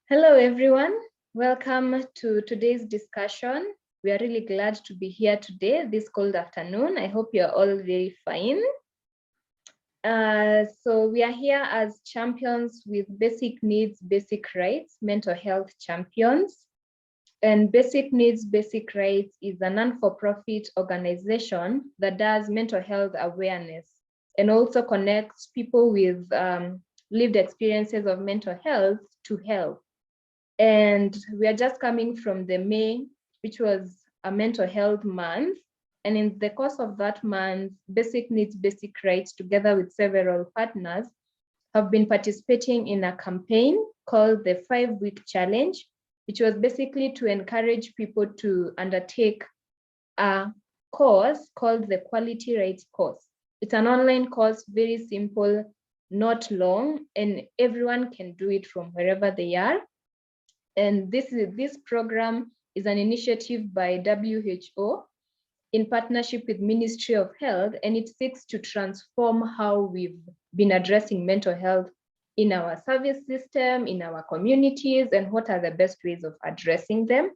Hello, everyone. Welcome to today's discussion. We are really glad to be here today, this cold afternoon. I hope you're all very fine. So we are here as champions with basic needs, basic rights, mental health champions. And Basic Needs, Basic Rights is a non-for-profit organization that does mental health awareness and also connects people with lived experiences of mental health to health. And we are just coming from the May, which was a mental health month. And in the course of that month, Basic Needs, Basic Rights, together with several partners, have been participating in a campaign called the 5-Week Challenge, which was basically to encourage people to undertake a course called the Quality Rights course. It's an online course, very simple, not long, and everyone can do it from wherever they are. And this program is an initiative by WHO in partnership with Ministry of Health, and it seeks to transform how we've been addressing mental health in our service system, in our communities, and what are the best ways of addressing them,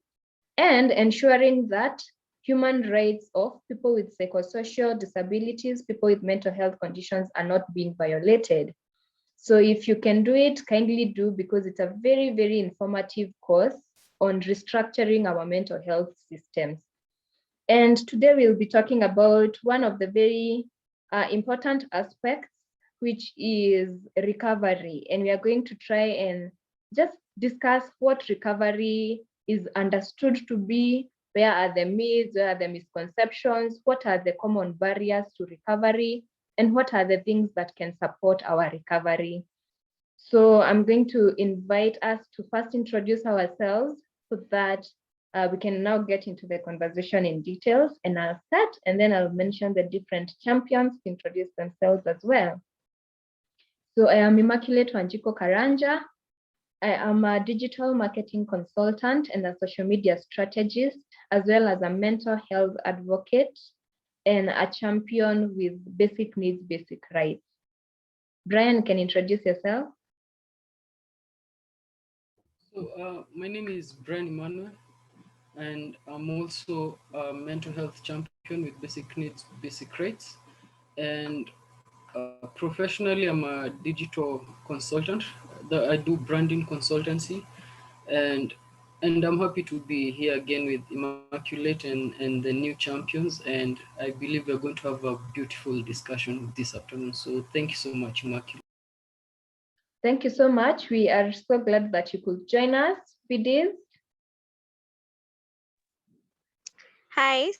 and ensuring that human rights of people with psychosocial disabilities, people with mental health conditions are not being violated. So if you can do it, kindly do, because it's a very, very informative course on restructuring our mental health systems. And today we'll be talking about one of the very important aspects, which is recovery. And we are going to try and just discuss what recovery is understood to be, where are the myths, where are the misconceptions, what are the common barriers to recovery, and what are the things that can support our recovery. So I'm going to invite us to first introduce ourselves so that we can now get into the conversation in details, and I'll start and then I'll mention the different champions to introduce themselves as well. So I am Immaculate Wanjiko Karanja. I am a digital marketing consultant and a social media strategist, as well as a mental health advocate and a champion with Basic Needs, Basic Rights. Brian, can you introduce yourself? So my name is Brian Emmanuel, and I'm also a mental health champion with Basic Needs, Basic Rights. And professionally, I'm a digital consultant. I do branding consultancy, and I'm happy to be here again with Immaculate and the new champions. And I believe we're going to have a beautiful discussion this afternoon. So thank you so much, Immaculate. Thank you so much. We are so glad that you could join us, Fidiz. Hi,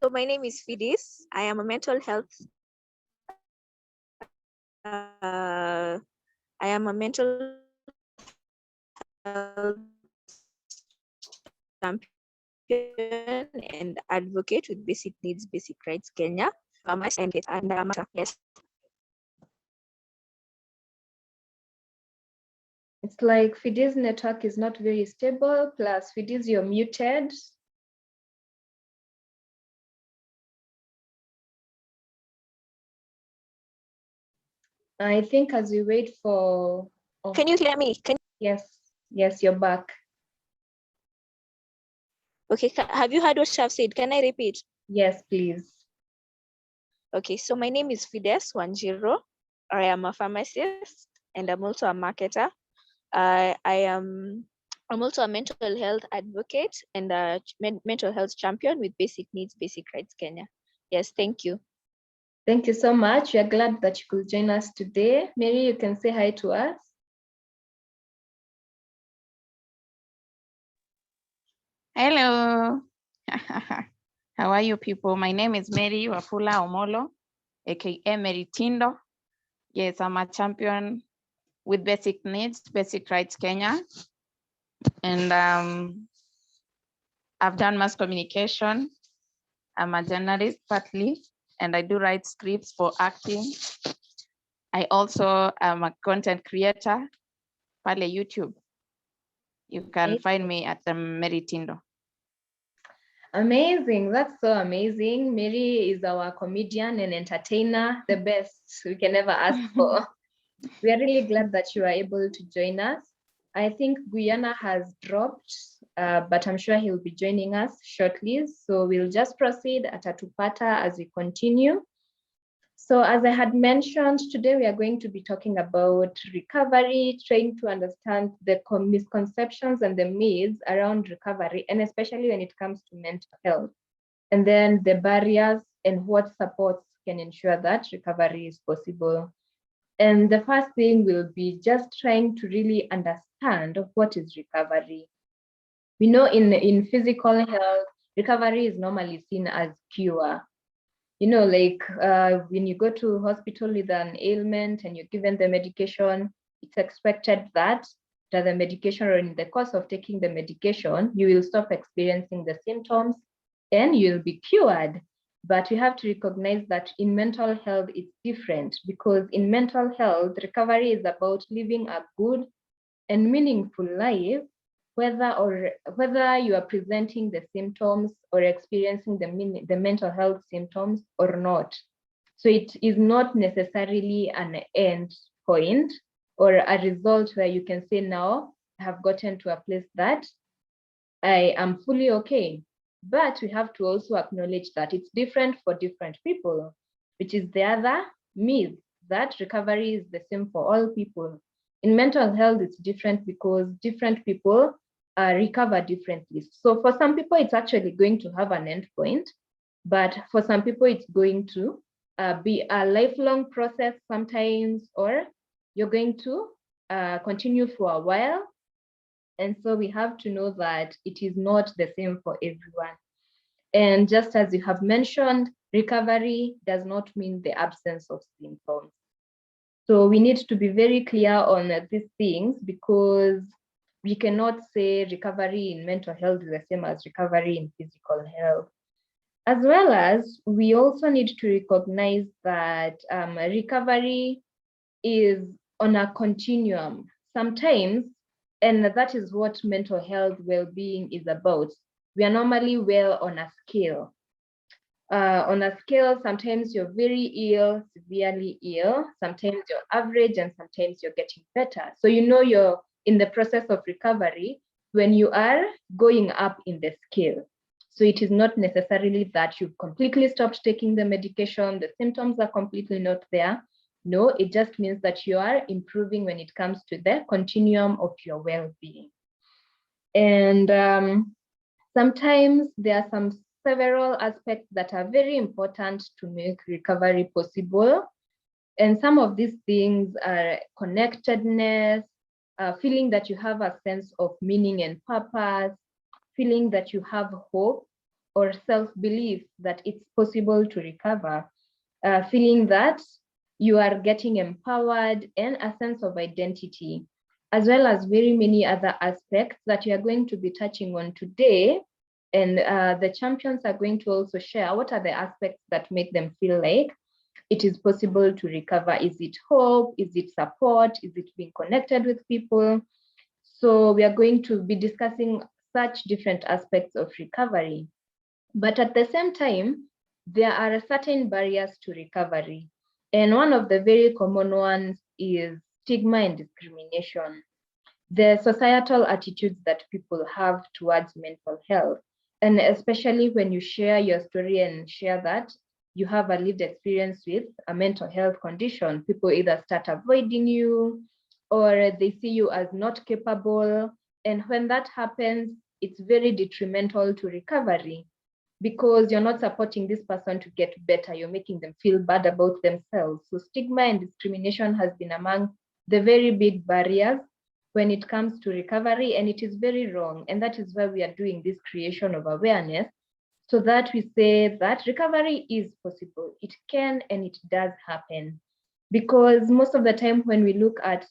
so my name is Fidiz. I am a mental health champion and advocate with Basic Needs, Basic Rights Kenya. Yes. It's like Fidiz network is not very stable, plus Fidiz, you're muted. I think as we wait for... Can you hear me? Yes, you're back. Okay, have you heard what I've said? Can I repeat? Yes, please. Okay, so my name is Fides Wanjiro. I am a pharmacist and I'm also a marketer. I'm also a mental health advocate and a mental health champion with Basic Needs, Basic Rights Kenya. Yes, thank you. Thank you so much. We are glad that you could join us today. Mary, you can say hi to us. Hello. How are you people? My name is Mary Wafula Omolo, aka Mary Tindo. Yes, I'm a champion with Basic Needs, Basic Rights Kenya. And I've done mass communication. I'm a journalist partly, and I do write scripts for acting. I also am a content creator, pale YouTube. You can find me at Mary Tindo. Amazing. That's so amazing. Mary is our comedian and entertainer, the best we can ever ask for. We are really glad that you are able to join us. I think Guyana has dropped, but I'm sure he'll be joining us shortly. So we'll just proceed atatupata as we continue. So as I had mentioned, today we are going to be talking about recovery, trying to understand the misconceptions and the myths around recovery, and especially when it comes to mental health, and then the barriers and what supports can ensure that recovery is possible. And the first thing will be just trying to really understand what is recovery. We know in physical health, recovery is normally seen as cure. You know, like when you go to hospital with an ailment and you're given the medication, it's expected that the medication, or in the course of taking the medication, you will stop experiencing the symptoms and you'll be cured. But we have to recognize that in mental health, it's different, because in mental health, recovery is about living a good and meaningful life, whether you are presenting the symptoms or experiencing the mental health symptoms or not. So it is not necessarily an end point or a result where you can say, now I have gotten to a place that I am fully okay. But we have to also acknowledge that it's different for different people, which is the other myth, that recovery is the same for all people. In mental health, it's different because different people recover differently. So for some people, it's actually going to have an end point, but for some people, it's going to be a lifelong process sometimes, or you're going to continue for a while. And so we have to know that it is not the same for everyone. And just as you have mentioned, recovery does not mean the absence of symptoms. So we need to be very clear on these things, because we cannot say recovery in mental health is the same as recovery in physical health. As well as, we also need to recognize that recovery is on a continuum. Sometimes, and that is what mental health well-being is about, we are normally well on a scale. Sometimes you're very ill, severely ill, sometimes you're average, and sometimes you're getting better. So you know you're in the process of recovery when you are going up in the scale. So it is not necessarily that you've completely stopped taking the medication, the symptoms are completely not there. No, it just means that you are improving when it comes to the continuum of your well-being. And sometimes there are several aspects that are very important to make recovery possible. And some of these things are connectedness, feeling that you have a sense of meaning and purpose, feeling that you have hope or self-belief that it's possible to recover, feeling that you are getting empowered, and a sense of identity, as well as very many other aspects that we are going to be touching on today. And the champions are going to also share what are the aspects that make them feel like it is possible to recover. Is it hope? Is it support? Is it being connected with people? So we are going to be discussing such different aspects of recovery. But at the same time, there are certain barriers to recovery. And one of the very common ones is stigma and discrimination. The societal attitudes that people have towards mental health. And especially when you share your story and share that you have a lived experience with a mental health condition, people either start avoiding you or they see you as not capable. And when that happens, it's very detrimental to recovery, because you're not supporting this person to get better, you're making them feel bad about themselves. So stigma and discrimination has been among the very big barriers when it comes to recovery, and it is very wrong. And that is why we are doing this creation of awareness, so that we say that recovery is possible. It can and it does happen. Because most of the time when we look at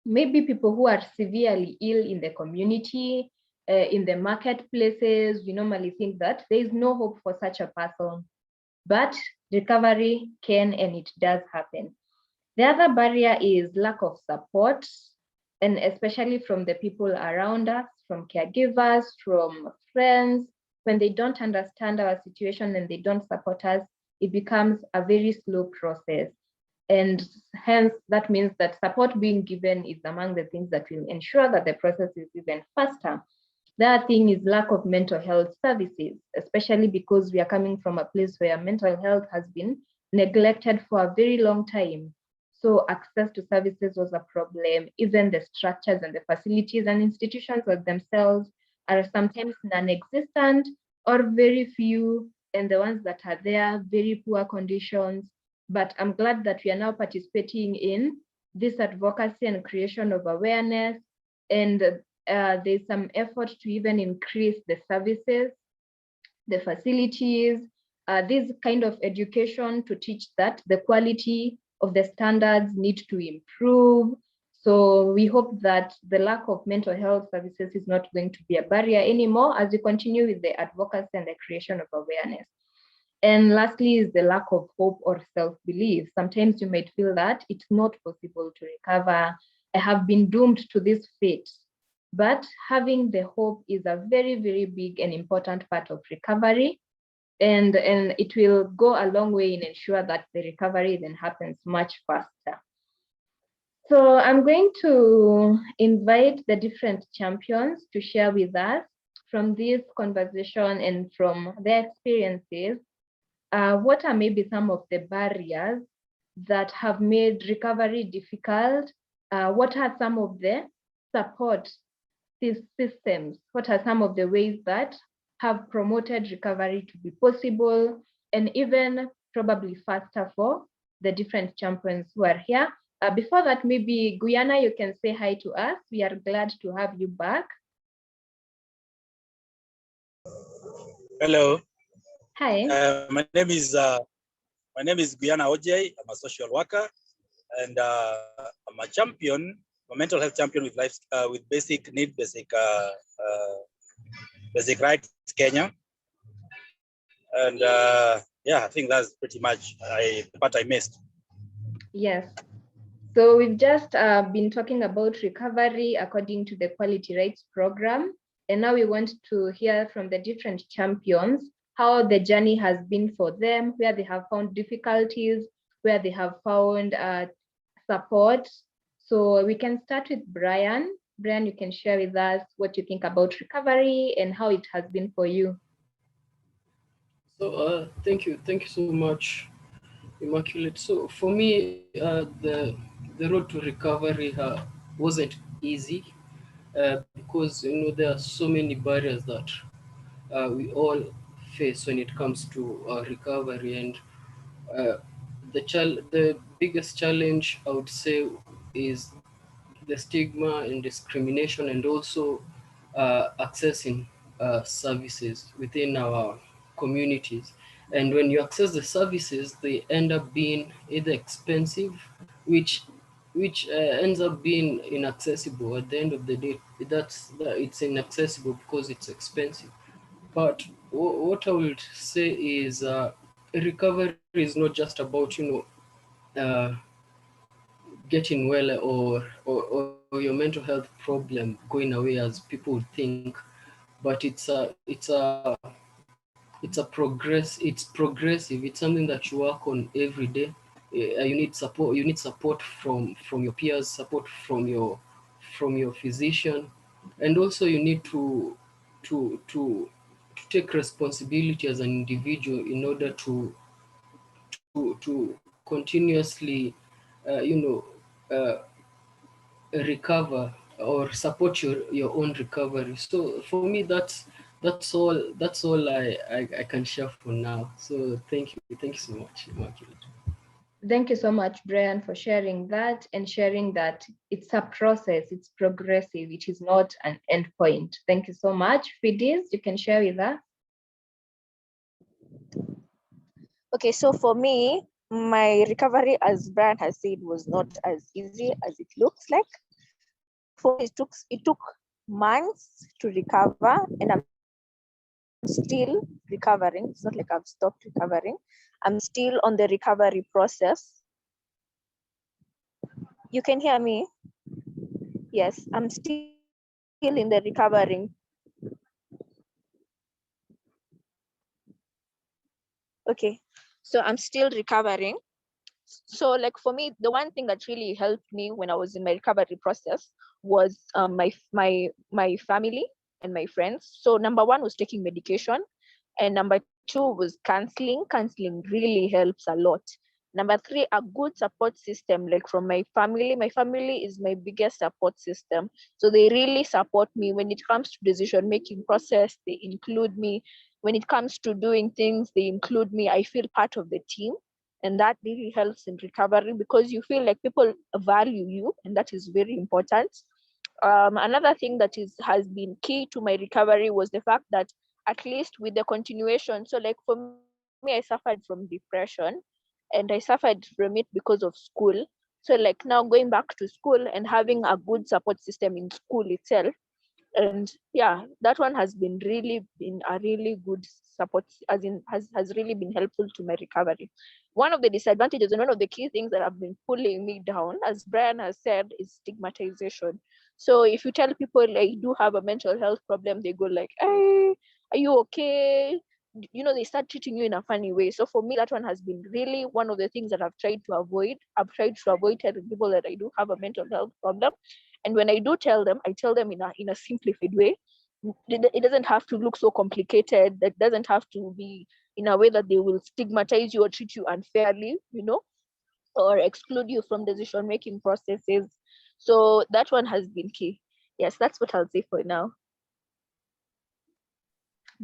maybe people who are severely ill in the community, in the marketplaces, we normally think that there is no hope for such a person. But recovery can and it does happen. The other barrier is lack of support, and especially from the people around us, from caregivers, from friends. When they don't understand our situation and they don't support us, it becomes a very slow process. And hence, that means that support being given is among the things that will ensure that the process is even faster. The other thing is lack of mental health services, especially because we are coming from a place where mental health has been neglected for a very long time. So access to services was a problem. Even the structures and the facilities and institutions of themselves are sometimes non-existent or very few, and the ones that are there, very poor conditions. But I'm glad that we are now participating in this advocacy and creation of awareness, and there's some effort to even increase the services, the facilities, this kind of education to teach that the quality of the standards need to improve. So we hope that the lack of mental health services is not going to be a barrier anymore as we continue with the advocacy and the creation of awareness. And lastly is the lack of hope or self-belief. Sometimes you might feel that it's not possible to recover. I have been doomed to this fate. But having the hope is a very, very big and important part of recovery. And it will go a long way in ensure that the recovery then happens much faster. So I'm going to invite the different champions to share with us from this conversation and from their experiences, what are maybe some of the barriers that have made recovery difficult? What are some of the support systems? What are some of the ways that have promoted recovery to be possible and even probably faster for the different champions who are here? Before that, maybe Guyana, you can say hi to us. We are glad to have you back. Hello. Hi. My name is Guyana Ojei. I'm a social worker, and I'm a champion, a mental health champion with with basic rights Kenya. And yeah, I think that's pretty much the part I missed. Yes. So we've just been talking about recovery according to the Quality Rights Program. And now we want to hear from the different champions how the journey has been for them, where they have found difficulties, where they have found support. So we can start with Brian. Brian, you can share with us what you think about recovery and how it has been for you. So thank you so much, Immaculate. So for me, the road to recovery wasn't easy because there are so many barriers that we all face when it comes to recovery, and the biggest challenge I would say is the stigma and discrimination, and also accessing services within our communities. And when you access the services, they end up being either expensive, which ends up being inaccessible at the end of the day. It's inaccessible because it's expensive. But what I would say is recovery is not just about uh, getting well or your mental health problem going away as people would think, but it's progressive. It's something that you work on every day. You need support from your peers, support from your physician, and also you need to take responsibility as an individual in order to continuously uh, recover or support your own recovery. So for me, that's all I can share for now. So thank you so much, Immaculate. Thank you so much, Brian, for sharing that and sharing that it's a process, it's progressive, it is not an end point. Thank you so much. Fides, you can share with us. Okay, so for me, my recovery, as Brian has said, was not as easy as it looks like. For it took months to recover, and I'm still recovering. It's not like I've stopped recovering. I'm still on the recovery process. You can hear me? Yes, I'm still in the recovering. Okay, so I'm still recovering. So like for me, the one thing that really helped me when I was in my recovery process was my family and my friends. So number one was taking medication, and number two was counseling. Counseling really helps a lot. Number three, a good support system, like from my family. My family is my biggest support system. So they really support me when it comes to decision-making process. They include me. When it comes to doing things, they include me. I feel part of the team. And that really helps in recovery because you feel like people value you, and that is very important. Another thing that has been key to my recovery was the fact that at least with the continuation, so like for me, I suffered from depression and I suffered from it because of school. So like now going back to school and having a good support system in school itself, and yeah, that one has been a really good support, as in has really been helpful to my recovery. One of the disadvantages and one of the key things that have been pulling me down, as Brian has said, is stigmatization. So if you tell people I do have a mental health problem, they go like, hey, are you okay? You know, they start treating you in a funny way. So for me, that one has been really one of the things that I've tried to avoid. I've tried to avoid telling people that I do have a mental health problem. And when I do tell them, I tell them in a simplified way. It doesn't have to look so complicated. That doesn't have to be in a way that they will stigmatize you or treat you unfairly, you know, or exclude you from decision-making processes. So that one has been key. Yes, that's what I'll say for now.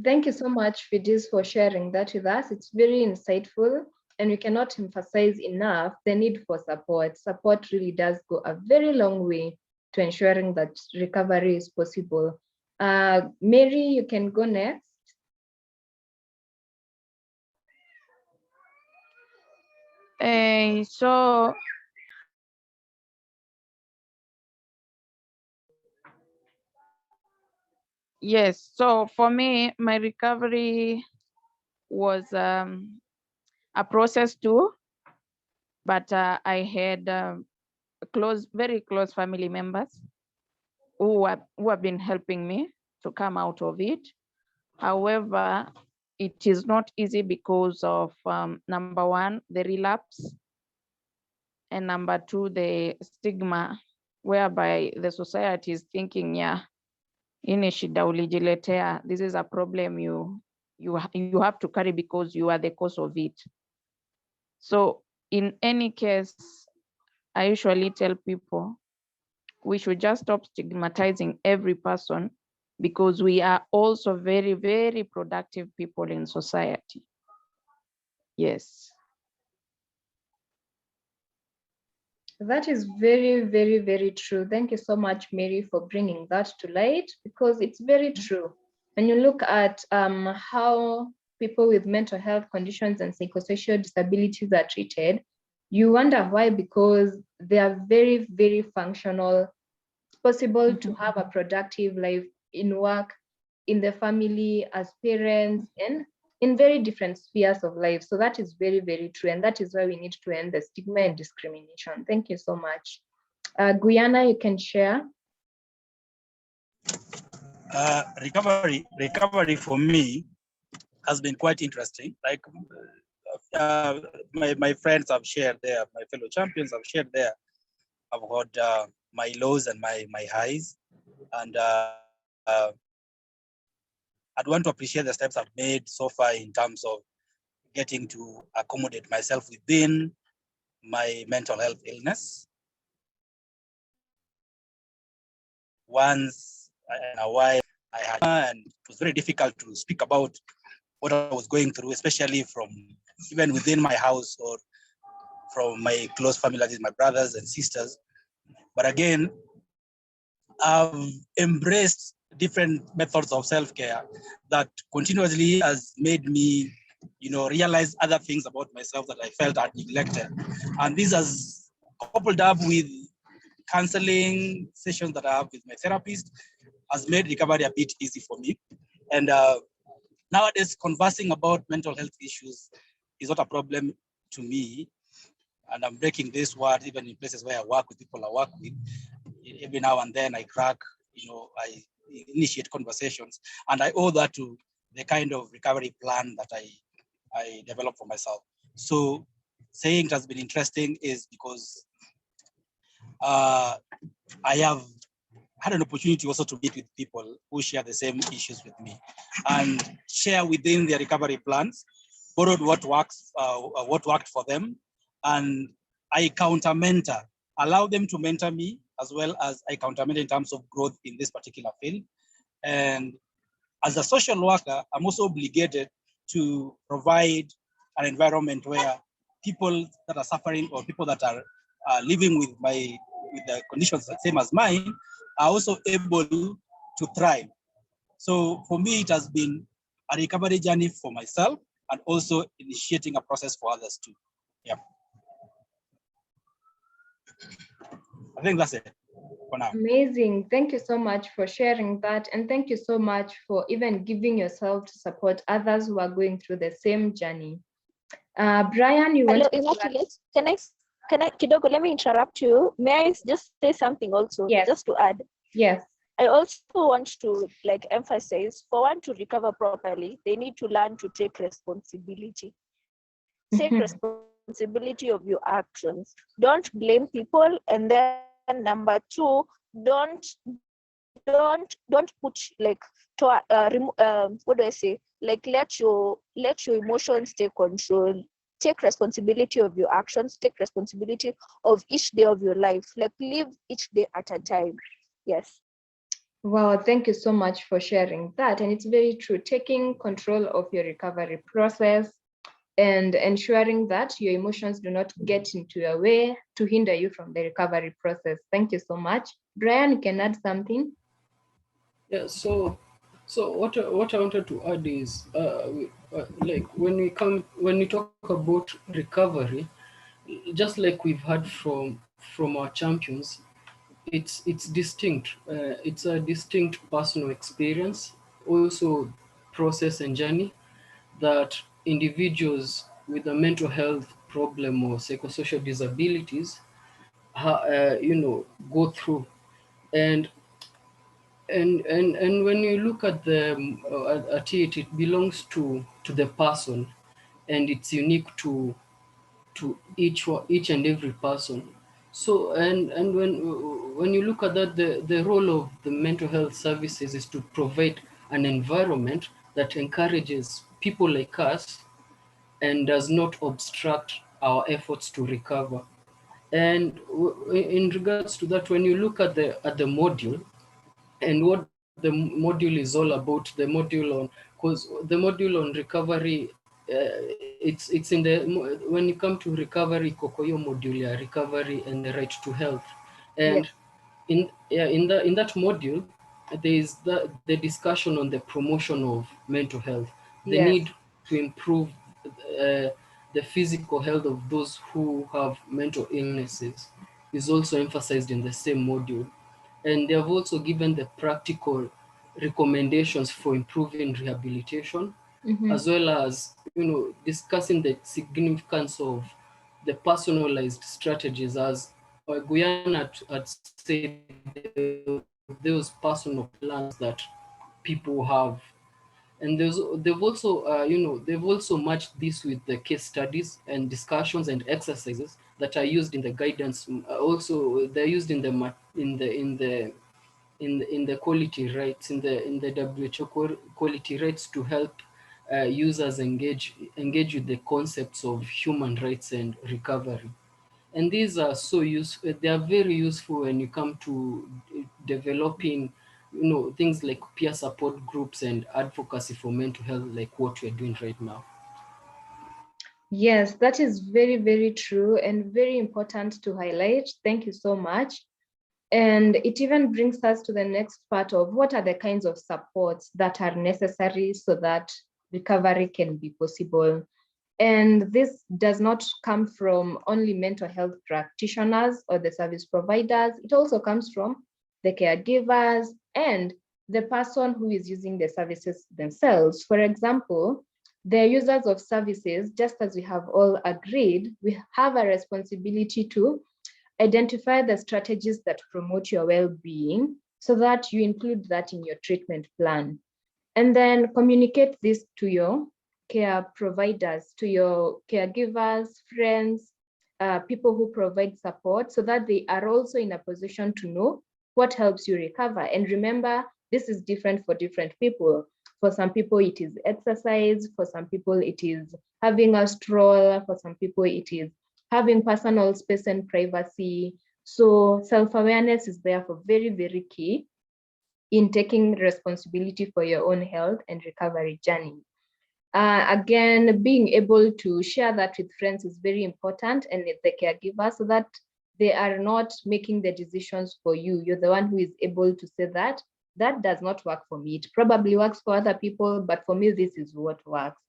Thank you so much, Fidis, for sharing that with us. It's very insightful, and we cannot emphasize enough the need for support. Support really does go a very long way to ensuring that recovery is possible. Mary, you can go next. So yes, so for me, my recovery was a process too, but I had very close family members who have been helping me to come out of it. However, it is not easy because of number one, the relapse, and number two, the stigma, whereby the society is thinking, yeah, ini shida ulijiletea, this is a problem you have to carry because you are the cause of it. So in any case, I usually tell people we should just stop stigmatizing every person because we are also very, very productive people in society. Yes. That is very, very, very true. Thank you so much, Mary, for bringing that to light, because it's very true. When you look at how people with mental health conditions and psychosocial disabilities are treated, you wonder why, because they are very, very functional. It's possible to have a productive life in work, in the family, as parents, and in very different spheres of life. So that is very, very true. And that is why we need to end the stigma and discrimination. Thank you so much. Guyana, you can share. Recovery for me has been quite interesting. Like my friends have shared there, my fellow champions have shared there. I've got my lows and my highs, and I'd want to appreciate the steps I've made so far in terms of getting to accommodate myself within my mental health illness. Once in a while, I had, and it was very difficult to speak about what I was going through, especially from even within my house or from my close family, that is my brothers and sisters. But again, I've embraced different methods of self-care that continuously has made me, realize other things about myself that I felt I'd neglected. And this has coupled up with counseling sessions that I have with my therapist has made recovery a bit easy for me. And nowadays, conversing about mental health issues is not a problem to me. And I'm breaking this word even in places where I work with people I work with. Every now and then I crack, I initiate conversations, and I owe that to the kind of recovery plan that I developed for myself. So saying it has been interesting is because I have had an opportunity also to meet with people who share the same issues with me and share within their recovery plans, borrowed what worked for them, and I counter mentor, allow them to mentor me as well as I counter mentor in terms of growth in this particular field. And as a social worker, I'm also obligated to provide an environment where people that are suffering or people that are living with the conditions the same as mine are also able to thrive. So for me, it has been a recovery journey for myself and also initiating a process for others too. Yeah. I think that's it for now. Amazing. Thank you so much for sharing that. And thank you so much for even giving yourself to support others who are going through the same journey. Brian, you want Hello, Immaculate. Can I, Kidogo, let me interrupt you. May I just say something also? Yes. Just to add. Yes. I also want to emphasize, for one to recover properly, they need to learn to take responsibility. Take responsibility of your actions. Don't blame people. And then number two, don't put what do I say? Let your emotions take control. Take responsibility of your actions. Take responsibility of each day of your life. Live each day at a time. Yes. Wow, thank you so much for sharing that. And it's very true. Taking control of your recovery process and ensuring that your emotions do not get into your way to hinder you from the recovery process. Thank you so much. Brian, you can add something? Yeah, so what I wanted to add is when we talk about recovery, just like we've heard from our champions, it's distinct. It's a distinct personal experience, also process and journey that individuals with a mental health problem or psychosocial disabilities, go through. And when you look at it belongs to the person, and it's unique to each and every person. So and when you look at that, the role of the mental health services is to provide an environment that encourages people like us and does not obstruct our efforts to recover. And in regards to that, when you look at the module and what the module is all about, the module on, because the module on recovery, it's in the, when you come to recovery, kokoyo module, yeah, recovery and the right to health. And Yes. in that module, there is the discussion on the promotion of mental health, the Yes. need to improve the physical health of those who have mental illnesses is also emphasized in the same module. And they have also given the practical recommendations for improving rehabilitation, as well as discussing the significance of the personalized strategies, as Guyana had said, those personal plans that people have. And they've also they've also matched this with the case studies and discussions and exercises that are used in the guidance. Also they're used in the quality rights, in the WHO quality rights, to help users engage with the concepts of human rights and recovery. And these are so useful. They are very useful when you come to developing things like peer support groups and advocacy for mental health, like what we're doing right now. Yes, that is very, very true and very important to highlight. Thank you so much. And it even brings us to the next part of what are the kinds of supports that are necessary so that recovery can be possible. And this does not come from only mental health practitioners or the service providers. It also comes from the caregivers and the person who is using the services themselves. For example, the users of services, just as we have all agreed, we have a responsibility to identify the strategies that promote your well-being so that you include that in your treatment plan. And then communicate this to your care providers, to your caregivers, friends, people who provide support, so that they are also in a position to know what helps you recover. And remember, this is different for different people. For some people, it is exercise. For some people, it is having a stroll. For some people, it is having personal space and privacy. So self-awareness is therefore very, very key in taking responsibility for your own health and recovery journey. Again, being able to share that with friends is very important, and the caregiver, so that they are not making the decisions for you. You're the one who is able to say that does not work for me. It probably works for other people, but for me, this is what works.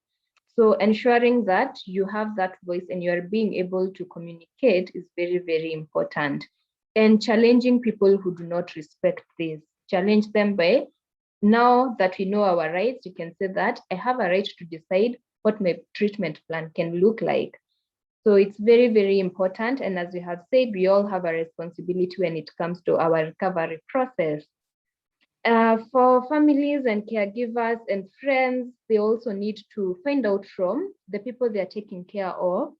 So ensuring that you have that voice and you're being able to communicate is very, very important. And challenging people who do not respect this. Challenge them by, now that we know our rights, you can say that I have a right to decide what my treatment plan can look like. So it's very, very important. And as we have said, we all have a responsibility when it comes to our recovery process. For families and caregivers and friends, they also need to find out from the people they are taking care of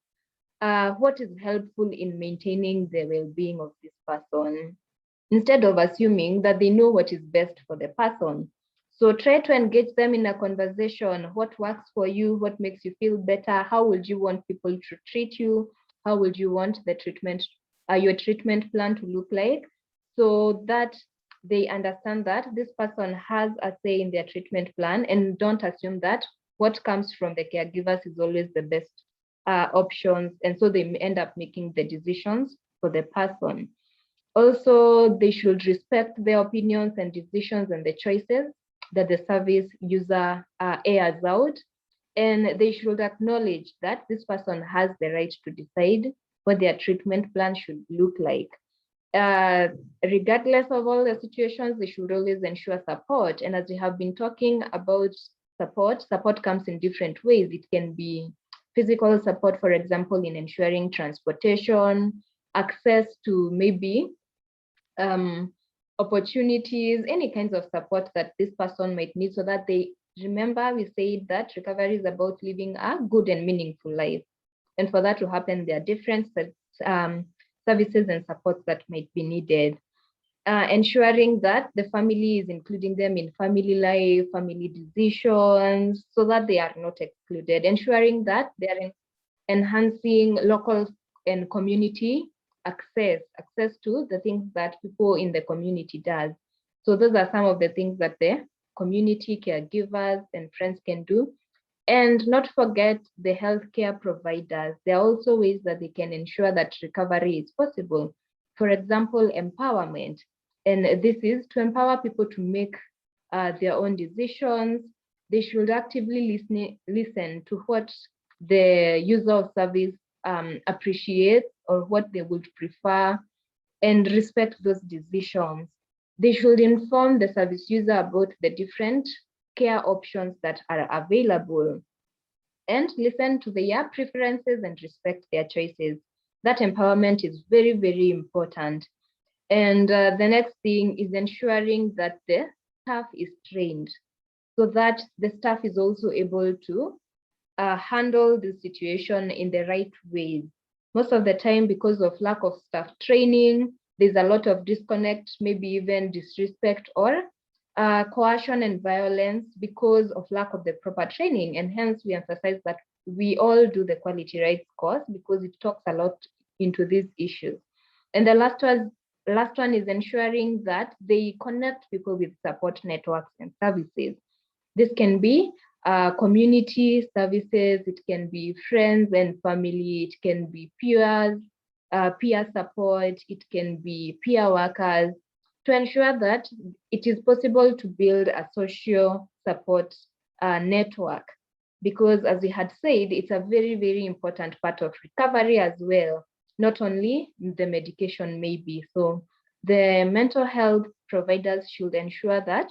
what is helpful in maintaining the well-being of this person, instead of assuming that they know what is best for the person. So try to engage them in a conversation. What works for you? What makes you feel better? How would you want people to treat you? How would you want the treatment, your treatment plan to look like? So that they understand that this person has a say in their treatment plan, and don't assume that what comes from the caregivers is always the best options. And so they end up making the decisions for the person. Also, they should respect their opinions and decisions and the choices that the service user airs out. And they should acknowledge that this person has the right to decide what their treatment plan should look like. Regardless of all the situations, they should always ensure support. And as we have been talking about support comes in different ways. It can be physical support, for example, in ensuring transportation, access to maybe opportunities, any kinds of support that this person might need, so that they remember, we say that recovery is about living a good and meaningful life. And for that to happen, there are different services and supports that might be needed. Ensuring that the family is including them in family life, family decisions, so that they are not excluded. Ensuring that they are enhancing local and community access to the things that people in the community does. So those are some of the things that the community caregivers and friends can do. And not forget the healthcare providers. There are also ways that they can ensure that recovery is possible. For example, empowerment. And this is to empower people to make their own decisions. They should actively listen to what the user of service appreciates or what they would prefer, and respect those decisions. They should inform the service user about the different care options that are available, and listen to their preferences and respect their choices. That empowerment is very, very important. And the next thing is ensuring that the staff is trained, so that the staff is also able to handle the situation in the right ways. Most of the time, because of lack of staff training, there's a lot of disconnect, maybe even disrespect or coercion and violence because of lack of the proper training. And hence we emphasize that we all do the quality rights course, because it talks a lot into these issues. And the last one is ensuring that they connect people with support networks and services. This can be community services, it can be friends and family, it can be peers, peer support, it can be peer workers, to ensure that it is possible to build a social support network. Because as we had said, it's a very, very important part of recovery as well, not only the medication maybe. So the mental health providers should ensure that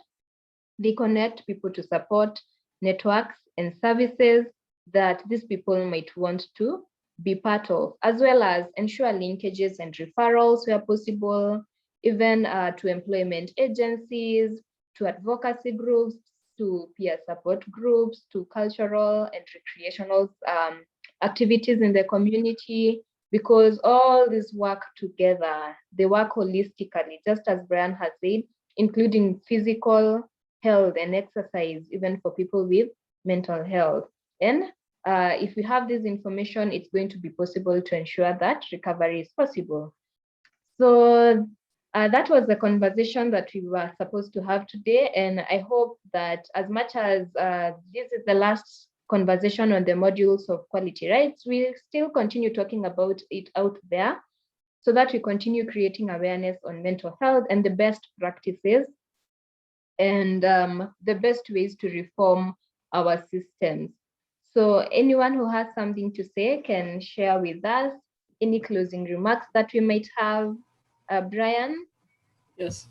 they connect people to support networks and services that these people might want to be part of, as well as ensure linkages and referrals where possible, even to employment agencies, to advocacy groups, to peer support groups, to cultural and recreational activities in the community, because all these work together, they work holistically, just as Brian has said, including physical health and exercise, even for people with mental health. And if we have this information, it's going to be possible to ensure that recovery is possible. So that was the conversation that we were supposed to have today. And I hope that as much as this is the last conversation on the modules of quality rights, we'll still continue talking about it out there so that we continue creating awareness on mental health and the best practices and the best ways to reform our systems. So anyone who has something to say can share with us. Any closing remarks that we might have? Brian? Yes.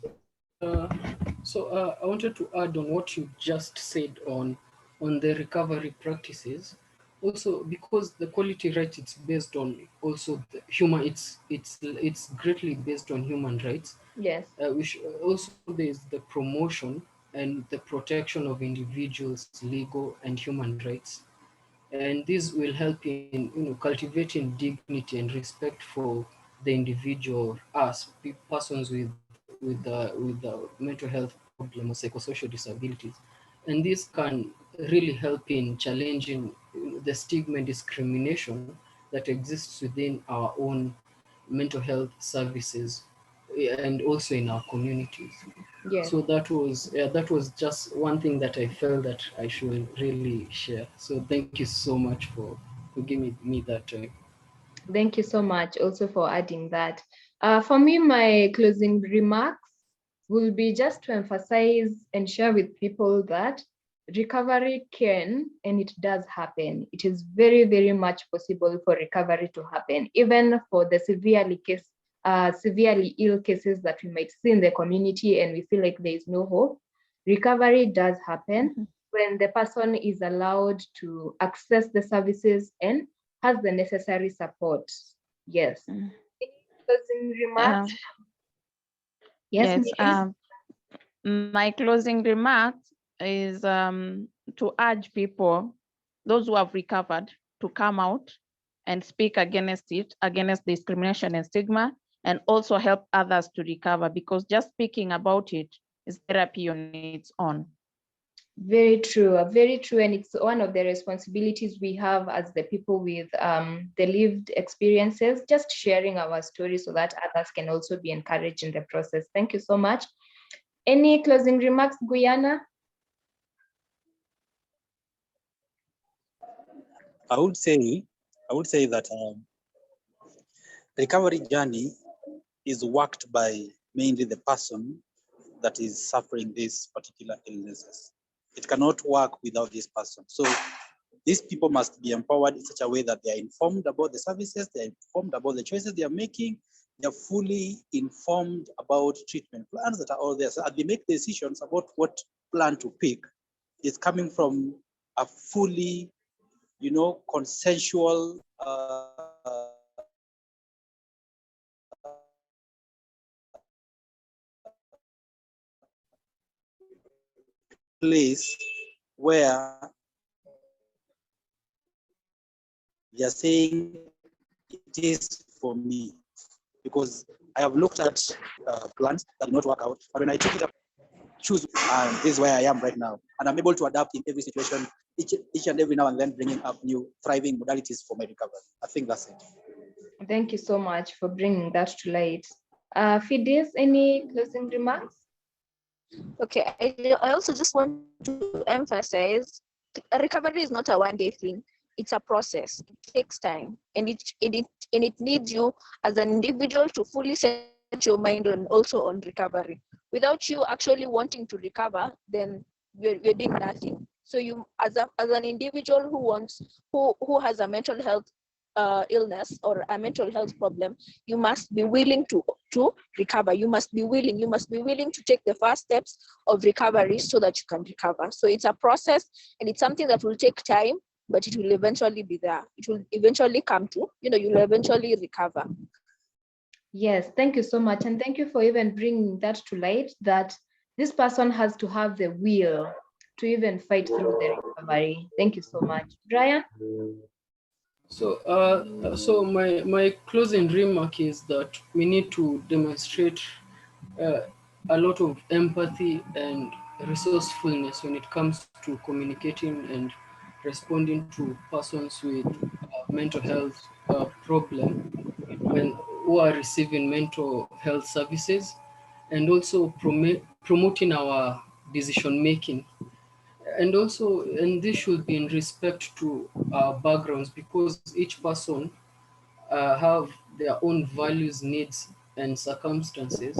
So I wanted to add on what you just said on the recovery practices. Also, because the quality right, it's based on also the human. It's greatly based on human rights. Yes. Also, there's the promotion and the protection of individuals' legal and human rights, and this will help in cultivating dignity and respect for the individual, us persons with the mental health problem or psychosocial disabilities, and this can really help in challenging the stigma and discrimination that exists within our own mental health services and also in our communities. Yes. So that was just one thing that I felt that I should really share. So thank you so much for giving me that time. Thank you so much also for adding that. For me, my closing remarks will be just to emphasize and share with people that recovery can and it does happen. It is very, very much possible for recovery to happen, even for the severely ill cases that we might see in the community and we feel like there is no hope. Recovery does happen when the person is allowed to access the services and has the necessary support. Yes. Any closing remarks? Yes. My closing remarks is to urge people, those who have recovered, to come out and speak against it, against discrimination and stigma, and also help others to recover, because just speaking about it is therapy on its own. Very true, very true. And it's one of the responsibilities we have as the people with the lived experiences, just sharing our story so that others can also be encouraged in the process. Thank you so much. Any closing remarks, Guyana? I would say that recovery journey is worked by mainly the person that is suffering these particular illnesses. It cannot work without this person. So these people must be empowered in such a way that they are informed about the services, they are informed about the choices they are making, they are fully informed about treatment plans that are all there. So as they make decisions about what plan to pick, it's coming from a fully, consensual place where they are saying it is for me, because I have looked at plans that did not work out, but when I took it up, choose, this is where I am right now, and I'm able to adapt in every situation, each and every now and then, bringing up new thriving modalities for my recovery. I think that's it. Thank you so much for bringing that to light. Fides, any closing remarks? Okay, I also just want to emphasize recovery is not a one-day thing. It's a process. It takes time, and it needs you as an individual to fully set your mind on also on recovery. Without you actually wanting to recover, then you're doing nothing. So you, as an individual who has a mental health illness or a mental health problem, you must be willing to recover. You must be willing to take the first steps of recovery so that you can recover. So it's a process, and it's something that will take time, but it will eventually be there. It will eventually come to, you'll eventually recover. Yes, thank you so much. And thank you for even bringing that to light, that this person has to have the will to even fight through the recovery. Thank you so much. Brian? So my closing remark is that we need to demonstrate a lot of empathy and resourcefulness when it comes to communicating and responding to persons with mental health problem when who are receiving mental health services, and also promoting our decision making, and this should be in respect to our backgrounds, because each person have their own values, needs, and circumstances,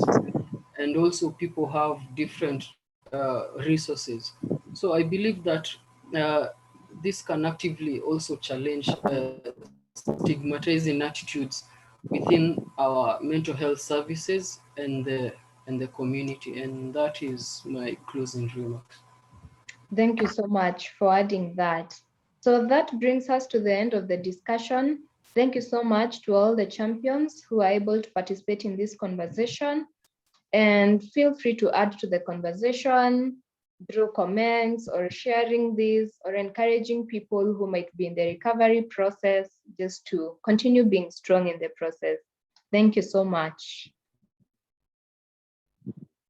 and also people have different resources. So I believe that uh, this can actively also challenge stigmatizing attitudes within our mental health services and the community, and that is my closing remarks. Thank you so much for adding that. So that brings us to the end of the discussion. Thank you so much to all the champions who are able to participate in this conversation. And feel free to add to the conversation through comments or sharing this or encouraging people who might be in the recovery process just to continue being strong in the process. Thank you so much.